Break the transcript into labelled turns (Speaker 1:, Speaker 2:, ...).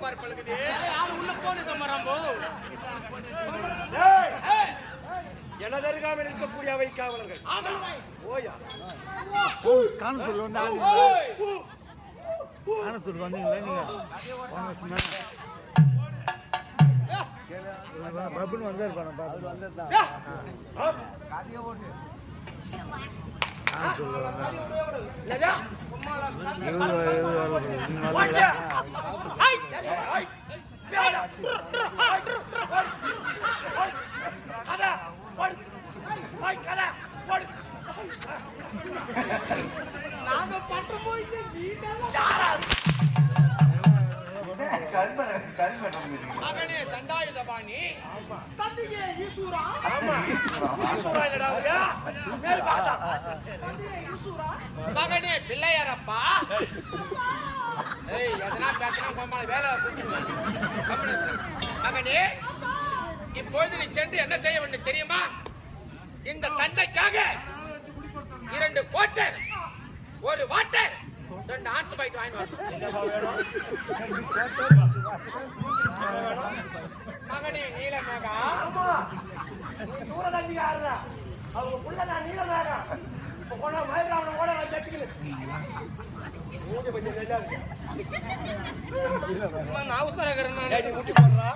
Speaker 1: பாரு பழுகுது.
Speaker 2: உள்ள போனது மரம்போ
Speaker 1: எனது அருகாமையில் இருக்கக்கூடிய அவை காவலர்கள் ஓயா
Speaker 3: காணத்தூர் வந்து காணத்தூர் வந்தீங்களா நீங்க பபுன்னு வந்தாரு பாபு வந்தா
Speaker 2: மகனே தண்டாயுதபாணி தந்தையே ஈஸ்வரா மகனே பிள்ளையாரப்பா எதனா பேசினா வேலை மகனே இப்பொழுது நீ சென்று என்ன செய்ய வேண்டும் தெரியுமா? இந்த தந்தைக்காக 2 குவார்ட்டர் 1 வாட்டர் 2 ஆன்ஸ் பைட் வாங்கி மகனே நீலமேகா
Speaker 1: நீ தூர தண்ணி ஆடுற அவங்க புள்ள நான் நீலமேகா இப்ப போனா மயிலாவன ஓட நான் தட்டிக்கல நான் அவசரக்கிறேன் நான் ஊட்டி போடுறா